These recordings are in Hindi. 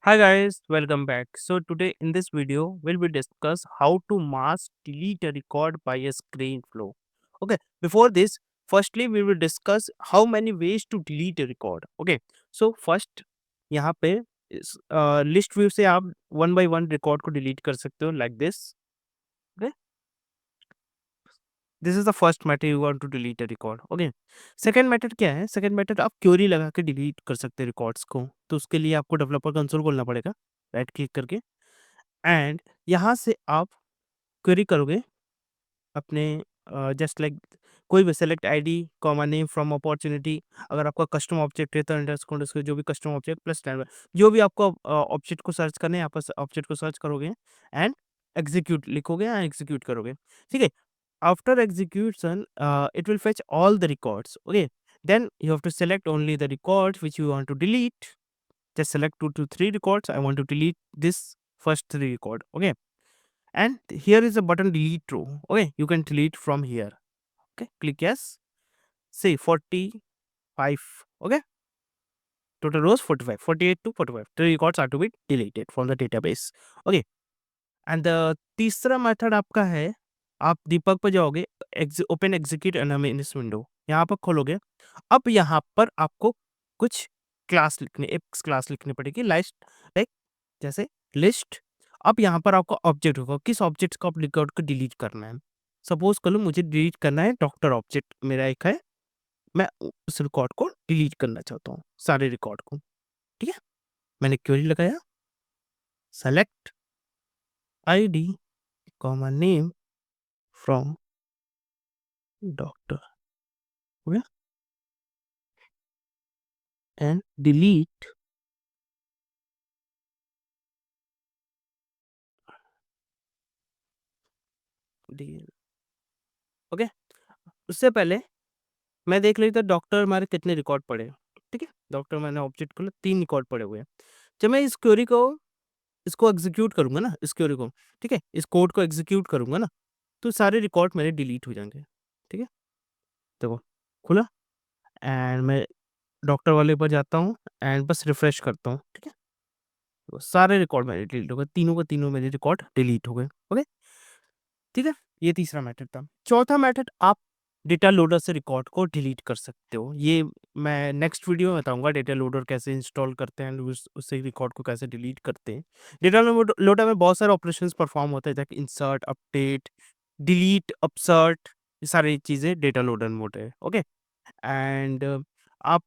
Hi guys, welcome back. So today in this video, we'll be discuss how to mass delete a record by a screen flow. Okay, before this, firstly we will discuss how many ways to delete a record. Okay, so first यहाँ पे इस लिस्ट व्यू से आप वन बाय वन रिकॉर्ड को डिलीट कर सकते हो like this. Okay, this is the first method you want to delete a record. Okay, second method क्या है? सेकंड मेथड आप क्वेरी लगा के डिलीट कर सकते हैं रिकॉर्ड्स को. तो उसके लिए आपको डेवलपर कंसोल खोलना पड़ेगा, राइट क्लिक करके, एंड यहाँ से आप क्वेरी करोगे अपने जस्ट लाइक कोई भी select ID comma name from opportunity. अगर आपका कस्टम ऑब्जेक्ट है तो अंडरस्कोर उसके जो भी कस्टम ऑब्जेक्ट प्लस जो भी आपको ऑब्जेक्ट को सर्च करने हैं, आप ऑब्जेक्ट को सर्च करोगे एंड एग्जीक्यूट लिखोगे एंड एग्जीक्यूट करोगे. ठीक है, after execution it will fetch all the records. Okay, then you have to select only the records which you want to delete. Just select 2 to 3 records. I want to delete this first 3 record. Okay, and here is a button delete row. Okay, you can delete from here. Okay, click yes. Say 45. Okay, total rows 45, 48 to 45. 3 records are to be deleted from the database. Okay, and the तीसरा मेथड आपका है, आप दीपक पे जाओगे, ओपन एग्जीक्यूट एनालिसिस विंडो यहाँ पर खोलोगे. अब यहाँ पर आपको कुछ क्लास लिखने, एक क्लास लिखनी पड़ेगी, लाइस्ट लाइक जैसे लिस्ट. अब यहाँ पर आपको ऑब्जेक्ट होगा, किस ऑब्जेक्ट को आप रिकॉर्ड को डिलीट करना है. सपोज कर लो मुझे डिलीट करना है डॉक्टर ऑब्जेक्ट, मेरा एक है, मैं उस रिकॉर्ड को डिलीट करना चाहता हूँ, सारे रिकॉर्ड को. ठीक है, मैंने क्वेरी लगाया, select ID comma name from doctor, okay, and delete okay. उससे पहले मैं देख लेता डॉक्टर हमारे कितने रिकॉर्ड पड़े हैं. ठीक है, डॉक्टर मैंने ऑब्जेक्ट को 3 रिकॉर्ड पड़े हुए हैं. जब मैं इस क्वेरी को इसको एग्जीक्यूट करूंगा ना, इस क्वेरी को, ठीक है, इस कोड को एग्जीक्यूट करूंगा ना, तो सारे रिकॉर्ड मेरे डिलीट हो जाएंगे. ठीक है, देखो खुला, एंड मैं डॉक्टर वाले पर जाता हूँ एंड बस रिफ्रेश करता हूँ. ठीक है, तो सारे रिकॉर्ड मेरे डिलीट हो गए, तीनों के तीनों मेरे रिकॉर्ड डिलीट हो गए. ओके, ठीक है, ये तीसरा मेथड था. चौथा मेथड, आप डेटा लोडर से रिकॉर्ड को डिलीट कर सकते हो. ये मैं नेक्स्ट वीडियो में बताऊंगा, डेटा लोडर कैसे इंस्टॉल करते हैं, उससे रिकॉर्ड को कैसे डिलीट करते हैं. डेटा लोडर में बहुत सारे ऑपरेशंस परफॉर्म होते हैं, जैसे इंसर्ट, अपडेट, डिलीट, अपसर्ट, ये सारी चीज़ें डेटा लोडर में होते हैं. ओके, एंड आप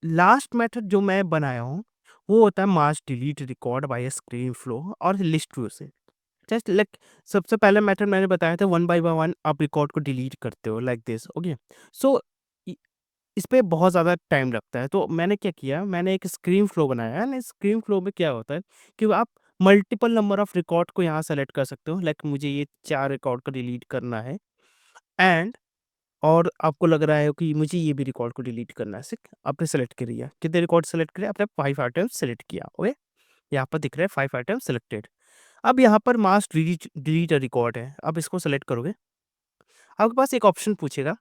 लास्ट मेथड जो मैं बनाया हूँ वो होता है mass delete record by screen flow और लिस्ट व्यू से. जस्ट लाइक सबसे पहले मेथड मैंने बताया था, वन बाय वन आप रिकॉर्ड को डिलीट करते हो लाइक दिस. ओके, सो इस पे बहुत ज़्यादा टाइम लगता है, तो मैंने क्या किया, मैंने एक स्क्रीन फ्लो बनाया है. स्क्रीन फ्लो में क्या होता है कि आप मल्टीपल नंबर ऑफ रिकॉर्ड को यहाँ सेलेक्ट कर सकते हो. लाइक मुझे ये 4 रिकॉर्ड को डिलीट करना है, एंड और आपको लग रहा है कि मुझे ये भी रिकॉर्ड को डिलीट करना है. सिर्फ आपने सेलेक्ट कर लिया, कितने रिकॉर्ड सेलेक्ट करे, आपने 5 आइटम्स सेलेक्ट किया. ओके, यहाँ पर दिख रहा है 5 आइटम्स सेलेक्टेड. अब यहाँ पर मास डिलीट डिलीट अ रिकॉर्ड है, आप इसको सेलेक्ट करोगे, आपके पास एक ऑप्शन पूछेगा,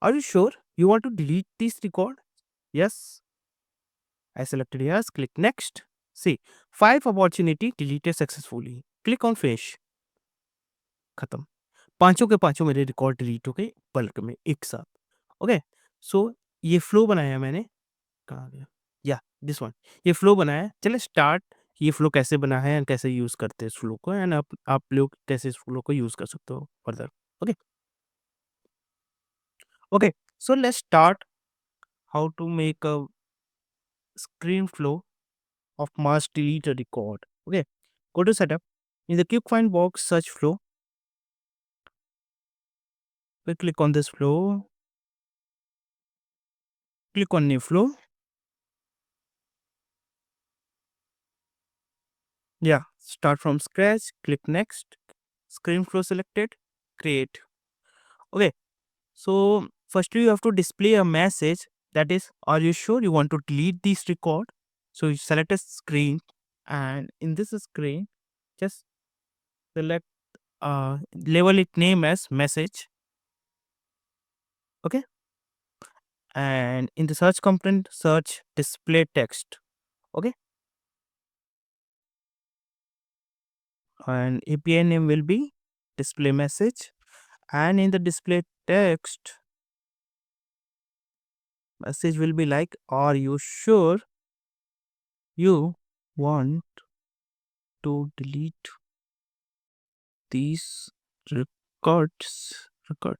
are you sure you want to delete this record. Yes, I selected yes, click next. See 5 opportunity deleted successfully, click on finish. खत्म, पांचों के पांचों मेरे रिकॉर्ड डिलीट हो गए बल्क में एक साथ. ओके, सो ये फ्लो बनाया मैंने, कहाँ गया, या दिस वन, ये फ्लो बनाया है. चले स्टार्ट, ये फ्लो कैसे बना है एंड कैसे यूज करते हैं इस फ्लो को, एंड आप लोग कैसे इस फ्लो को यूज कर सकते हो further. Okay, okay, so let's start how to make a screen flow of mass delete a record. Okay, go to setup. In the quick find box, search flow. We click on this flow. Click on new flow. Yeah, start from scratch. Click next. Screen flow selected. Create. Okay, so firstly you have to display a message that is, are you sure you want to delete this record? So you select a screen, and in this screen, just select label it name as message. Okay, and in the search component, search display text. Okay, and API name will be display message, and in the display text message will be like, are you sure you want to delete these records record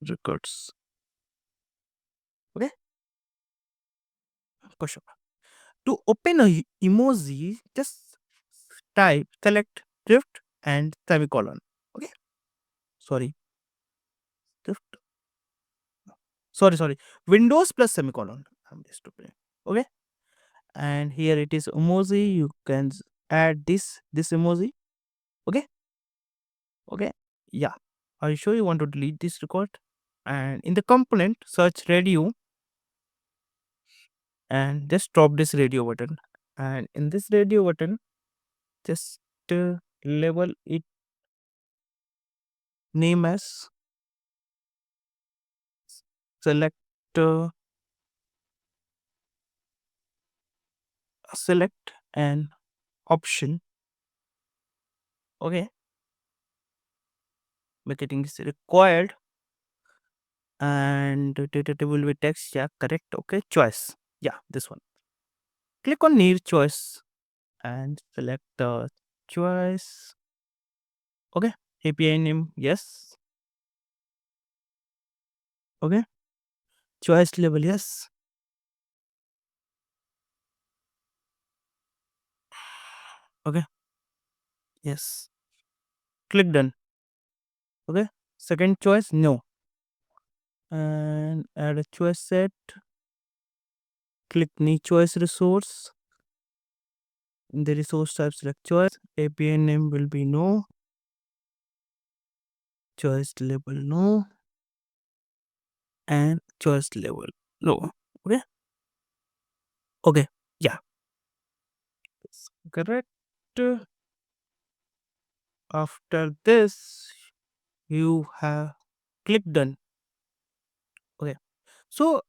records? Okay, question. To open a emoji, just type select drift and semicolon. Okay, sorry, drift. Sorry. Windows plus semicolon. I'm just stupid. Okay, and here it is emoji. You can add this emoji. Okay, okay, yeah. Are you sure you want to delete this record? And in the component, search radio and just drop this radio button. And in this radio button, just label it name as select select an option. Okay, marketing is required, and will be text. Yeah, correct. Okay, choice. Yeah, this one. Click on near choice and select the choice. Okay, API name. Yes. Okay, choice level. Yes. Okay. Yes. Click done. Okay. Second choice. No. And add a choice set. Click new choice resource. In the resource type, select choice. API name will be no. Choice label no. And choice level no. Okay. Okay. Yeah. That's correct. After this, you have click done. Okay. So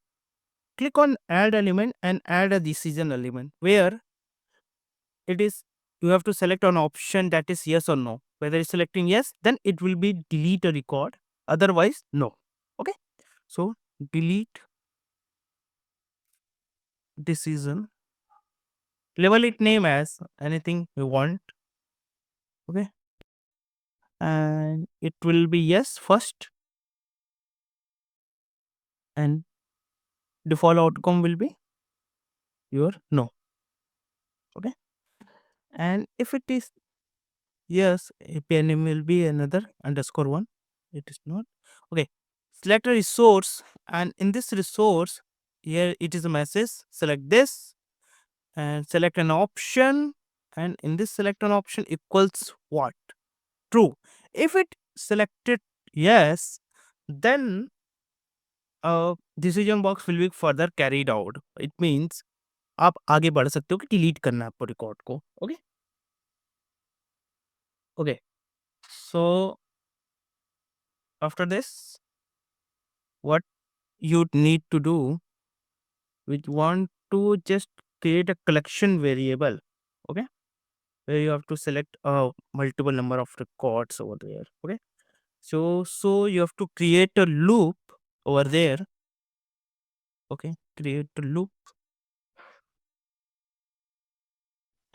click on add element and add a decision element where it is you have to select an option that is yes or no. Whether it's selecting yes, then it will be delete a record. Otherwise, no. Okay. So delete decision. Label it name as anything you want. Okay. And it will be yes first, and default outcome will be your no. Okay. And if it is yes, API name will be another underscore one. It is not. Okay. Select a resource, and in this resource, here it is a message. Select this and select an option. And in this select an option equals what? True. If it selected yes, then decision box will be further carried out. It means आप आगे बढ़ सकते हो कि डिलीट करना है आपको रिकॉर्ड को. Okay okay so after this what you need to do, we want to just create a collection variable. Okay, where you have to select a multiple number of records over there. Okay, so you have to create a loop over there. Okay, create a loop,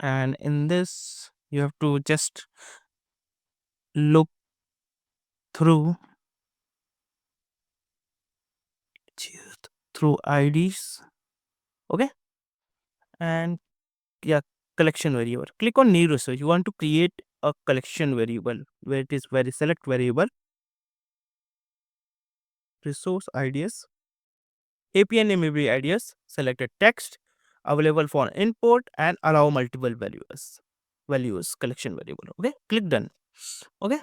and in this you have to just look through through IDs. Okay, and yeah, collection variable. Click on new resource. You want to create a collection variable where it is very select variable resource IDs. API name will be IDs. Select a text available for import and allow multiple values collection variable. Okay, click done. Okay,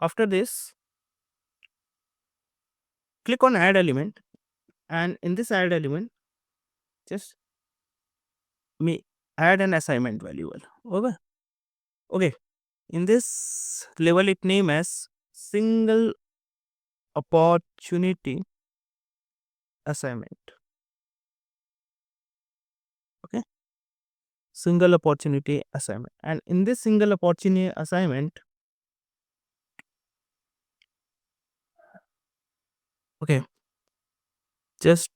after this, click on add element, and in this add element, just me add an assignment variable. Okay, okay. In this label it name as single opportunity assignment. Okay, single opportunity assignment. And in this single opportunity assignment, okay, just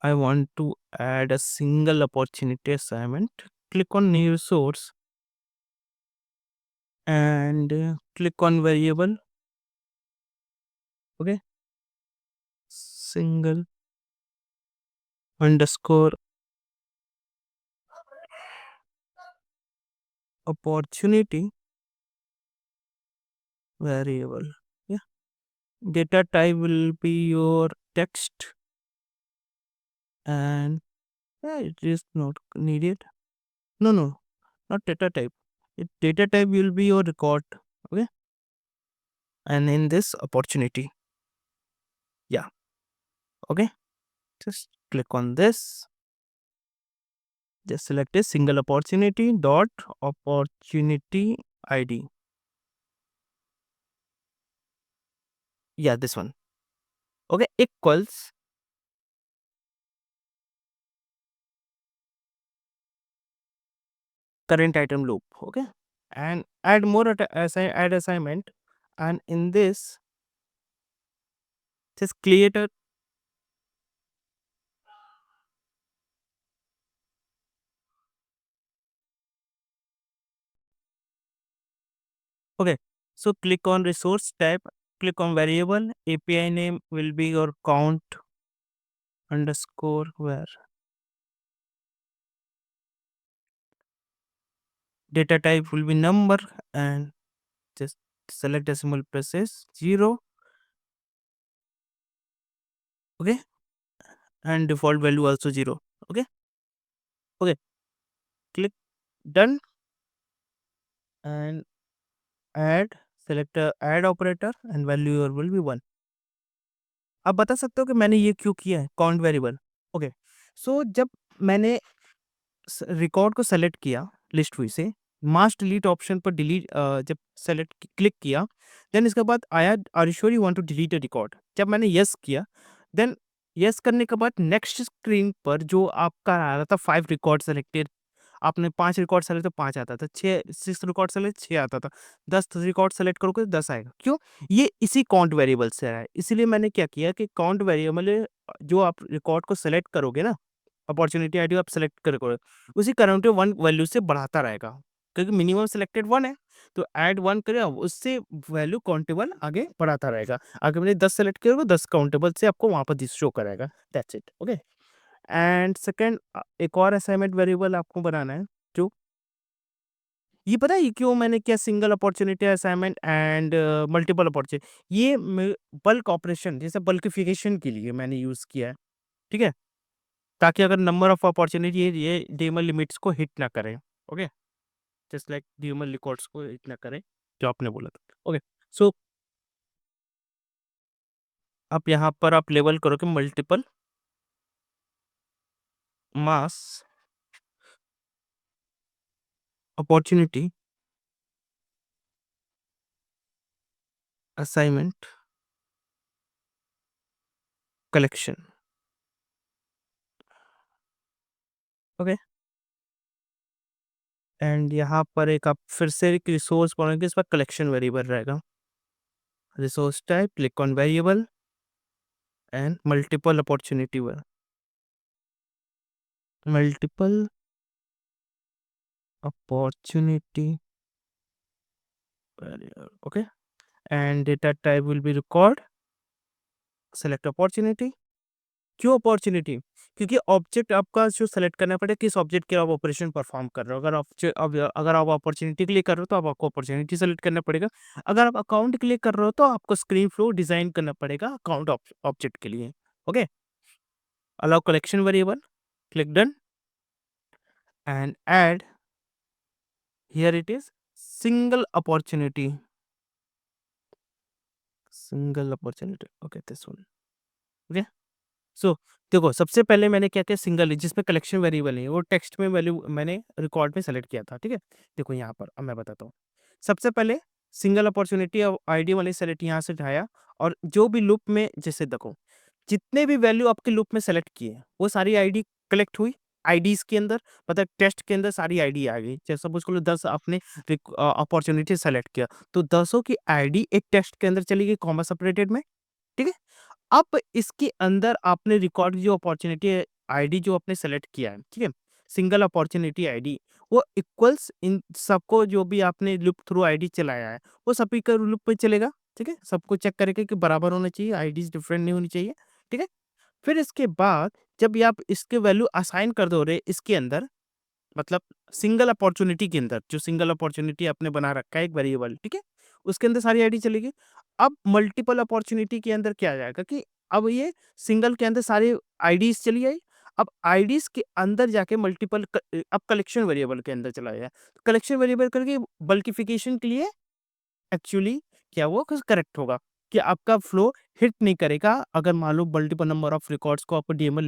I want to add a single opportunity assignment. Click on new resource and click on variable. Okay, single underscore opportunity variable. Yeah, data type will be your text, and yeah, it is not needed. No, no, not data type. Data type will be your record. Okay, and in this opportunity, yeah, okay, just click on this. Just select a single opportunity dot opportunity ID. Yeah, this one. Okay, equals current item loop. Okay, and add more add assignment, and in this just create a. Okay, so click on resource tab, click on variable, API name will be your count underscore where, data type will be number, and just select decimal places 0. Okay, and default value also 0. Okay, okay, click done, and add, select add operator, and value your will be 1. आप बता सकते हो कि मैंने ये क्यों किया है काउंट वेरिएबल? ओके, सो जब मैंने रिकॉर्ड को सेलेक्ट किया लिस्ट हुई से, मास डिलीट ऑप्शन पर डिलीट जब सेलेक्ट क्लिक किया, देन इसके बाद आया are you sure you want to delete a record? जब मैंने यस किया, देन यस करने के बाद नेक्स्ट स्क्रीन पर जो आपका आ रहा था 5 रिकॉर्ड सेलेक्टेड, आपने 5 रिकॉर्ड सेलेक्ट तो 5 आता था, 6 रिकॉर्ड सेलेक्ट 6 आता था, 10 रिकॉर्ड सेलेक्ट करोगे तो 10 आएगा। क्यों? ये इसी काउंट वेरिएबल से आया है। इसीलिए मैंने क्या किया कि काउंट वेरिएबल जो आप रिकॉर्ड को सेलेक्ट करोगे ना, अपॉर्च्युनिटी आईडी आप सेलेक्ट करोगे, उसी काउंट 1 वैल्यू से बढ़ाता रहेगा। क्योंकि मिनिमम सेलेक्टेड 1 है, तो ऐड 1 करें, उससे वैल्यू काउंटेबल आगे बढ़ाता रहेगा। अगर मैंने 10 सेलेक्ट किया होगा, 10 काउंटेबल से आपको वहाँ पर दिस शो करेगा। That's it. Okay, and second एक और असाइनमेंट वेरिएबल आपको बनाना है, जो ये पता है ये क्यों मैंने किया single opportunity assignment and multiple opportunity, ये बल्क ऑपरेशन जैसे बल्किफिकेशन के लिए मैंने यूज किया है। ठीक है, ताकि अगर नंबर ऑफ अपॉर्चुनिटी ये डेमल लिमिट्स को हिट ना करें। ओके, जस्ट लाइक डेमल रिकॉर्ड्स को हिट ना करें, जो आपने बोला था। ओके, सो आप यहाँ पर आप लेवल करोगे multiple mass opportunity assignment collection. Okay, and यहाँ पर एक आप फिर से एक रिसोर्स पढ़ोगे, इस पर कलेक्शन वेरिएबल रहेगा। Resource type, click on variable and multiple opportunity multiple opportunity variable. Okay, and data type will be record, select opportunity. क्यों अपॉर्चुनिटी? क्योंकि ऑब्जेक्ट आपका जो सेलेक्ट करना पड़ेगा किस ऑब्जेक्ट के आप ऑपरेशन परफॉर्म कर रहे हो। अगर आप अपॉर्चुनिटी के लिए कर रहे हो तो आपको अपॉर्चुनिटी सेलेक्ट करना पड़ेगा। अगर आप अकाउंट के लिए कर रहे हो तो आपको स्क्रीन फ्लो डिजाइन करना पड़ेगा अकाउंट ऑब्जेक्ट के लिए। Okay, allow collection variable, click done and add, here it is single opportunity, single opportunity. Okay, this one. Okay, so देखो सबसे पहले मैंने क्या किया, सिंगल जिसमें कलेक्शन वेरिएबल है वो टेक्स्ट में वैल्यू मैंने रिकॉर्ड में सेलेक्ट किया था। ठीक है, देखो यहाँ पर अब मैं बताता हूँ। सबसे पहले सिंगल अपॉर्चुनिटी आईडी वाली सेलेक्ट यहाँ से उठाया, और जो भी लूप में जैसे देखो जितने भी वैल्यू आपके लूप में सेलेक्ट किए वो सारी आईडी कलेक्ट हुई। आईडीज़ के अंदर मतलब टेस्ट के अंदर सारी आईडी आ गई। जैसे सपोज़ कर लो 10 आपने अपॉर्च्युनिटी सेलेक्ट किया, तो 10 की आईडी एक टेस्ट के अंदर चली गई कॉमा सेपरेटेड में, ठीक है? अब इसके अंदर आपने रिकॉर्ड जो अपॉर्च्युनिटी आईडी जो आपने सेलेक्ट किया है, ठीक है? सिंगल अपॉर्च्युनिटी आईडी वो इक्वल्स इन सबको जो भी आपने लूप थ्रू आईडी चलाया है, वो सभी का लूप पे चलेगा, ठीक है? सबको चेक करेगा कि बराबर होना चाहिए, आईडीज़ डिफरेंट नहीं होनी चाहिए, ठीक है? फिर इसके बाद जब ये आप इसके वैल्यू असाइन कर दोगे इसके अंदर मतलब सिंगल अपॉर्च्युनिटी के अंदर, जो सिंगल अपॉर्च्युनिटी आपने बना रखा है एक वेरिएबल, ठीक है? उसके अंदर सारी आईडी चलेगी। अब मल्टीपल अपॉर्च्युनिटी के अंदर क्या आ जाएगा कि अब ये सिंगल के अंदर सारी आईडीज़ चली आई। अब आईडीज़ के अंदर जाके अब कलेक्शन वेरिएबल के अंदर चला गया। कलेक्शन वेरिएबल करके बल्किफिकेशन के लिए एक्चुअली क्या वो करेक्ट होगा कि आपका फ्लो हिट नहीं करेगा अगर मान लो मल्टीपल नंबर ऑफ रिकॉर्ड्स को आपको डीएमएल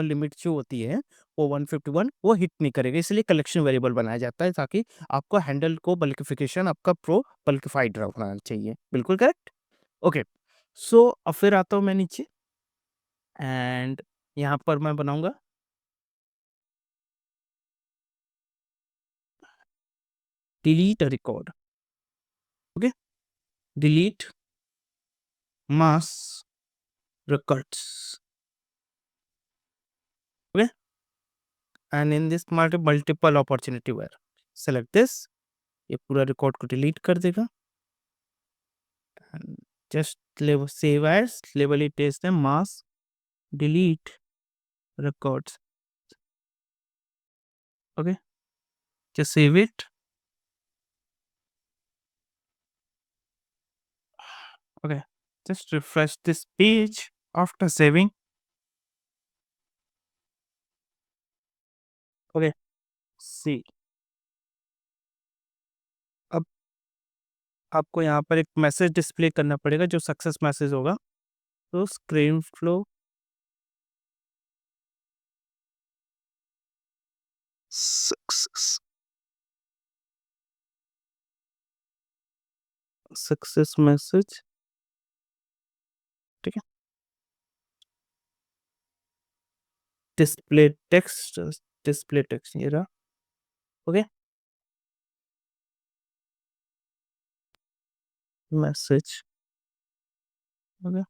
लिमिट जो होती है वो 151 वो हिट नहीं करेगा इसलिए कलेक्शन वेरिएबल बनाया जाता है ताकि आपको हैंडल को बल्किफिकेशन आपका प्रो बल्किफाइड रखना चाहिए बिल्कुल करेक्ट ओके सो अब फिर आता हूँ मैं नीचे एंड यहाँ पर मैं बनाऊंगा delete record okay delete mass records okay and in this multiple opportunity where select this ये पूरा रिकॉर्ड को डिलीट कर देगा and just save as label it as the mass delete records okay just save it okay just refresh this page after saving okay see अब आपको यहाँ पर एक मैसेज डिस्प्ले करना पड़ेगा जो सक्सेस मैसेज होगा तो screen flow success success message ठीक है डिस्प्ले टेक्स्ट ये रहा ओके मैसेज ओके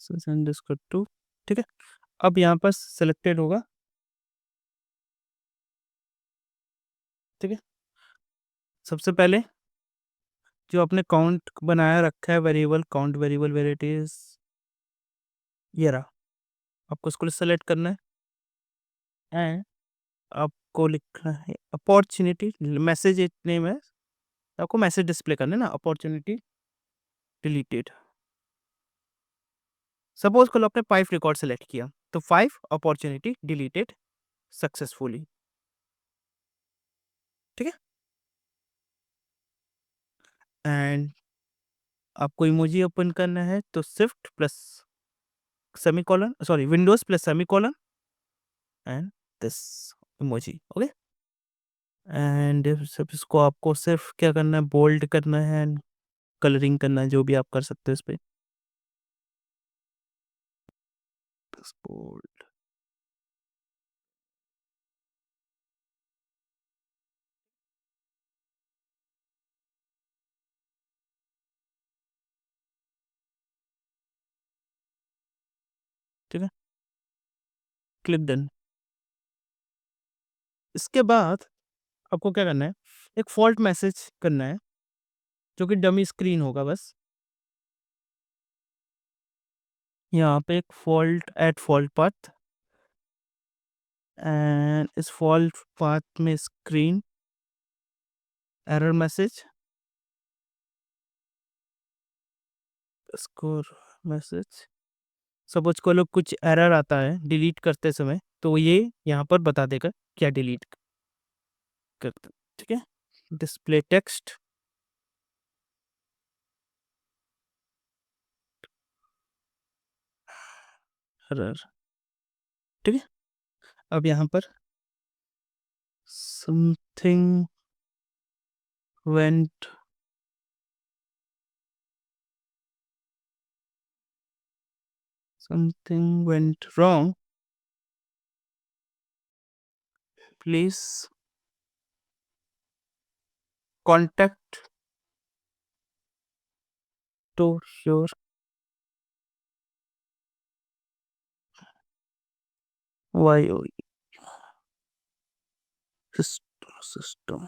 सेंड इसको टू ठीक है अब यहाँ पर सिलेक्टेड होगा ठीक है सबसे पहले जो आपने काउंट बनाया रखा है variable count variable where it is ये रहा आपको उसको सेलेक्ट करना है एंड आपको लिखना है अपॉर्चुनिटी मैसेज इतने में आपको मैसेज डिस्प्ले करना है ना अपॉर्चुनिटी डिलीटेड सपोज कल आपने 5 रिकॉर्ड सेलेक्ट किया तो 5 अपॉर्चुनिटी डिलीटेड सक्सेसफुली ठीक है एंड आपको इमोजी ओपन करना है तो shift plus semicolon sorry Windows plus semicolon and this emoji okay and सब इसको आपको सिर्फ क्या करना है बोल्ड करना है एंड कलरिंग करना है जो भी आप कर सकते हो इस पे बोल्ड ठीक है क्लिक डन इसके बाद आपको क्या करना है एक फॉल्ट मैसेज करना है जो कि डमी स्क्रीन होगा बस यहाँ पे एक fault at fault path and इस फॉल्ट पाथ में screen error message score message suppose को लोग कुछ एरर आता है डिलीट करते समय तो ये यहाँ पर बता देगा क्या डिलीट करते ठीक है डिस्प्ले टेक्स्ट एरर ठीक है अब यहाँ पर something went something went wrong please contact to your Y system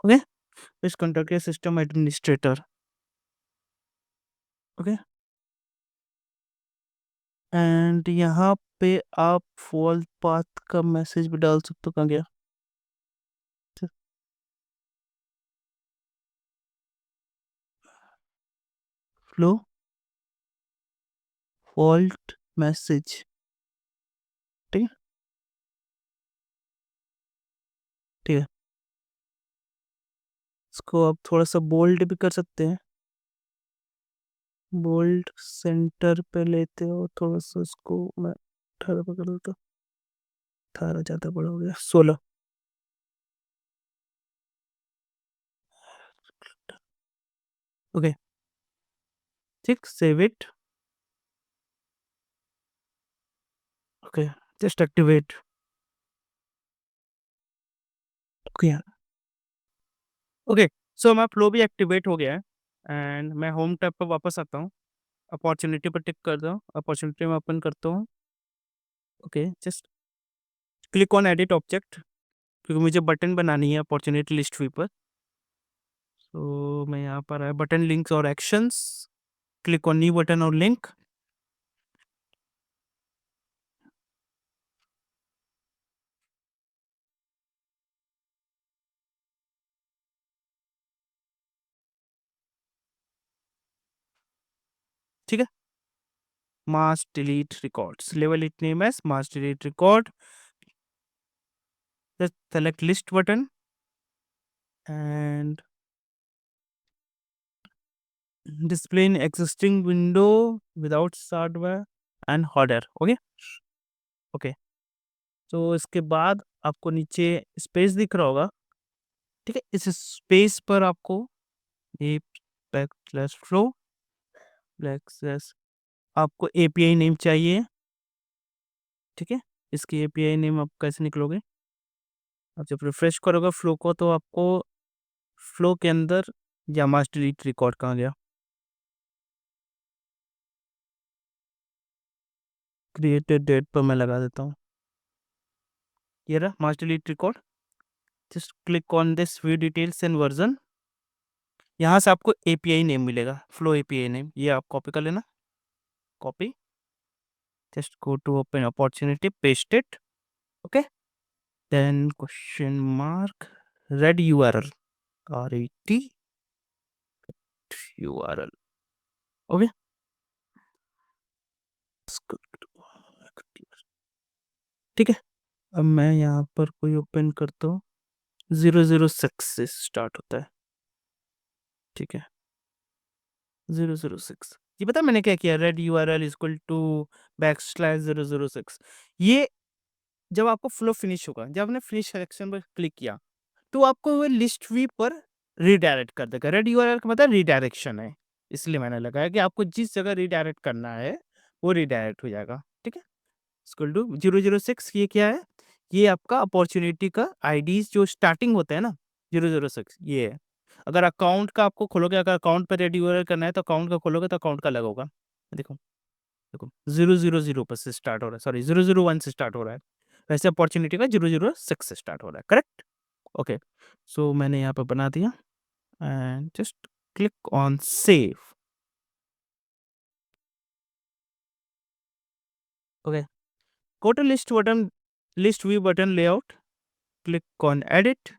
okay, please contact your system administrator. Okay, and यहाँ पे आप फॉल्ट पाथ का मैसेज भी डाल सकते हो। कहाँ गया फ्लो फॉल्ट मैसेज? ठीक है, ठीक है। इसको आप थोड़ा सा बोल्ड भी कर सकते हैं। बोल्ड सेंटर पे लेते हो थोड़ा सा, इसको मैं 18 पे कर देता हूँ। 18 ज़्यादा बड़ा हो गया, 16। ओके, ठीक, save it. Okay, just activate. Okay, okay. So हमारा फ्लो भी एक्टिवेट हो गया है, एंड मैं होम टैब पर वापस आता हूँ। अपॉर्चुनिटी पर टिक करता हूँ, अपॉर्चुनिटी में ओपन करता हूँ। Okay, just click on edit object, क्योंकि मुझे बटन बनानी है अपॉर्चुनिटी लिस्ट व्यू पर। तो मैं यहाँ पर आया बटन लिंक्स और actions, click on new button और लिंक। ठीक है, मास डिलीट रिकॉर्ड्स, लेवल it name as mass delete record. just select list button and display in existing window without hardware and header। Okay, okay. तो इसके बाद आपको नीचे स्पेस दिख रहा होगा, ठीक है। इस स्पेस पर आपको ये back slash flow back slash, आपको एपीआई नेम चाहिए, ठीक है। इसकी एपीआई नेम आप कैसे निकलोगे? आप जब रिफ्रेश करोगे फ्लो को, तो आपको फ्लो के अंदर या मास डिलीट रिकॉर्ड कहाँ गया, क्रिएटेड डेट पर मैं लगा देता हूँ। ये रहा mass delete record. Just click on this view details and version. यहाँ से आपको एपीआई नेम मिलेगा, फ्लो एपीआई नेम, ये आप कॉपी कर लेना। Copy, just go to open opportunity, paste it. Okay, then question mark red URL, RED URL। Okay, ठीक है। अब मैं यहाँ पर कोई ओपन करता हूँ, 006 से स्टार्ट होता है, ठीक है। 006, ये पता है मैंने क्या किया? Read URL equal to \006। ये जब आपको फ्लो फिनिश होगा, जब आपने फिनिश सिलेक्शन पर क्लिक किया, तो आपको वो लिस्ट व्यू पर रिडायरेक्ट कर देगा। रेड यूआरएल का मतलब रिडायरेक्शन है, इसलिए मैंने लगाया कि आपको जिस जगह रिडायरेक्ट करना है वो रिडायरेक्ट हो जाएगा, ठीक है। इक्वल टू 006, ये क्या है? ये आपका अपॉर्चुनिटी का आईडीज जो स्टार्टिंग होता है ना, 006 ये है। अगर अकाउंट का आपको खोलोगे, अगर अकाउंट पर रेड यूआरएल करना है तो अकाउंट का खोलोगे तो अकाउंट का अलग होगा। देखो, देखो 000 पर से स्टार्ट हो रहा है, सॉरी 001 से स्टार्ट हो रहा है। वैसे अपॉर्चुनिटी का 006 से स्टार्ट हो रहा है, करेक्ट। ओके, सो मैंने यहाँ पर बना दिया and just click on save. Okay, go to list button, list view button layout, click on edit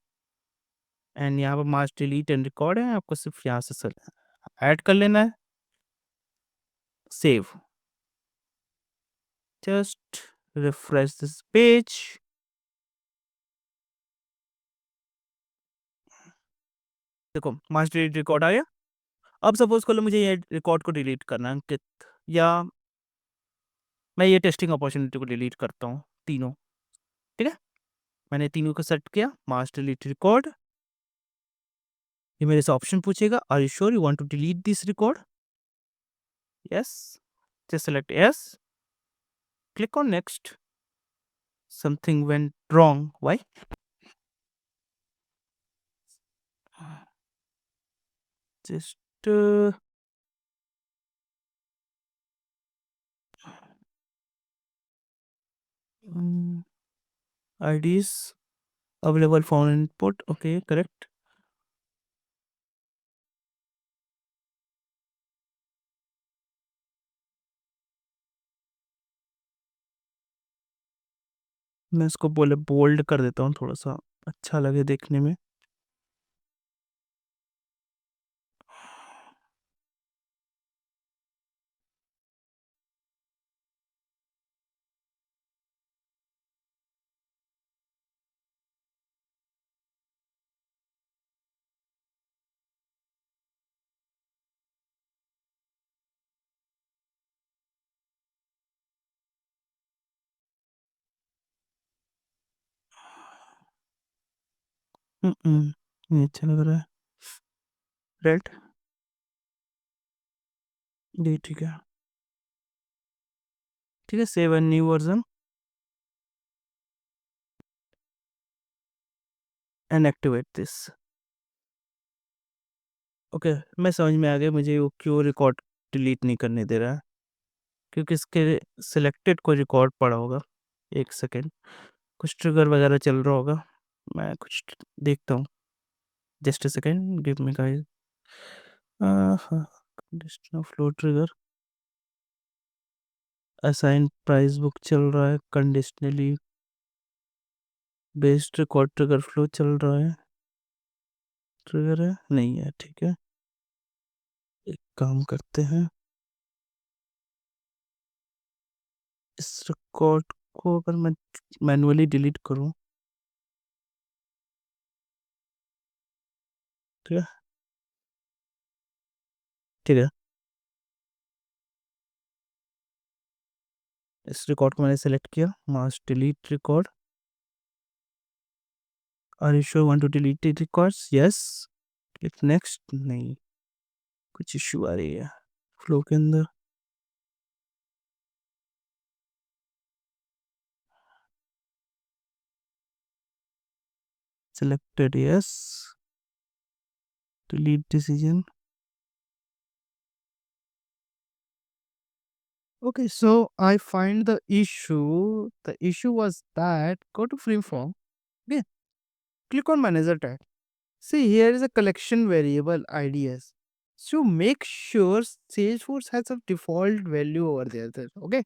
and यहाँ पर मास डिलीट एंड रिकॉर्ड है, आपको सिर्फ यहाँ से ऐड कर लेना है, save. Just refresh this page. देखो मास डिलीट रिकॉर्ड आ गया। अब सपोज कर लो मुझे ये रिकॉर्ड को डिलीट करना है अंकित, या मैं ये टेस्टिंग अपॉर्चुनिटी को डिलीट करता हूँ, तीनों, ठीक है। मैंने तीनों को सेट किया, मास डिलीट रिकॉर्ड। ये मेरे से ऑप्शन पूछेगा, are you sure you want to delete this record? Yes, just select yes. Click on next. Something went wrong. Why? Just mm, IDs available for input. Okay, correct. मैं इसको बोले बोल्ड कर देता हूँ थोड़ा सा, अच्छा लगे देखने में। ये अच्छा लग रहा है। रेड। ये ठीक है। ठीक है, save an new version and activate this. Okay, मैं समझ में आ गया मुझे वो क्यों रिकॉर्ड डिलीट नहीं करने दे रहा है, क्योंकि इसके सिलेक्टेड कोई रिकॉर्ड पड़ा होगा। एक सेकेंड, कुछ ट्रिगर वगैरह चल रहा होगा, मैं कुछ देखता हूँ। Just a second, give me guys. Conditional flow trigger, assign price book चल रहा है, conditionally based record trigger flow चल रहा है। ट्रिगर है नहीं है, ठीक है। एक काम करते हैं, इस रिकॉर्ड को अगर मैं मैनुअली डिलीट करूं, ठीक है। ठीक है, इस रिकॉर्ड को मैंने सेलेक्ट किया, mass delete record. Are you sure want to delete the records? Yes. Click next. नहीं, कुछ इशू आ रही है फ्लो के अंदर। selected yes, delete decision. Okay, so I find the issue. The issue was that go to freeform. Okay, click on manager tab. See, here is a collection variable IDs. So make sure Salesforce has a default value over there. Okay,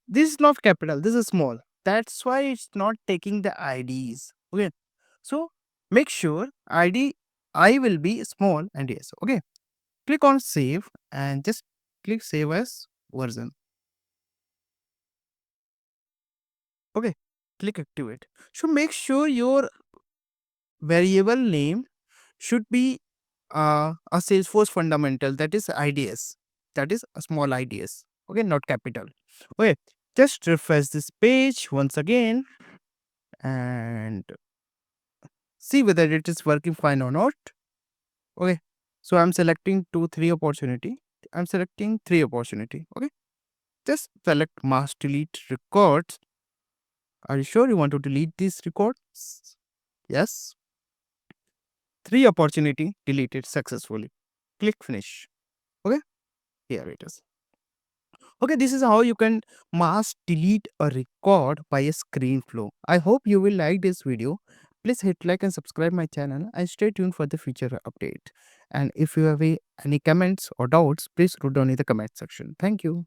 this is not capital, this is small. That's why it's not taking the IDs. Okay, so make sure ID I will be small and yes. Okay, click on save and just click save as version. Okay, click activate. So make sure your variable name should be a Salesforce fundamental, that is IDS, that is a small IDS. Okay, not capital. Okay, just refresh this page once again and see whether it is working fine or not. Okay, so I'm selecting 3 opportunity. I'm selecting 3 opportunity. Okay, just select mass delete records. Are you sure you want to delete these records? Yes. 3 opportunity deleted successfully. Click finish. Okay, here it is. Okay, this is how you can mass delete a record by a screen flow. I hope you will like this video. Please hit like and subscribe my channel and stay tuned for the future update. And if you have any comments or doubts, please write down in the comment section. Thank you.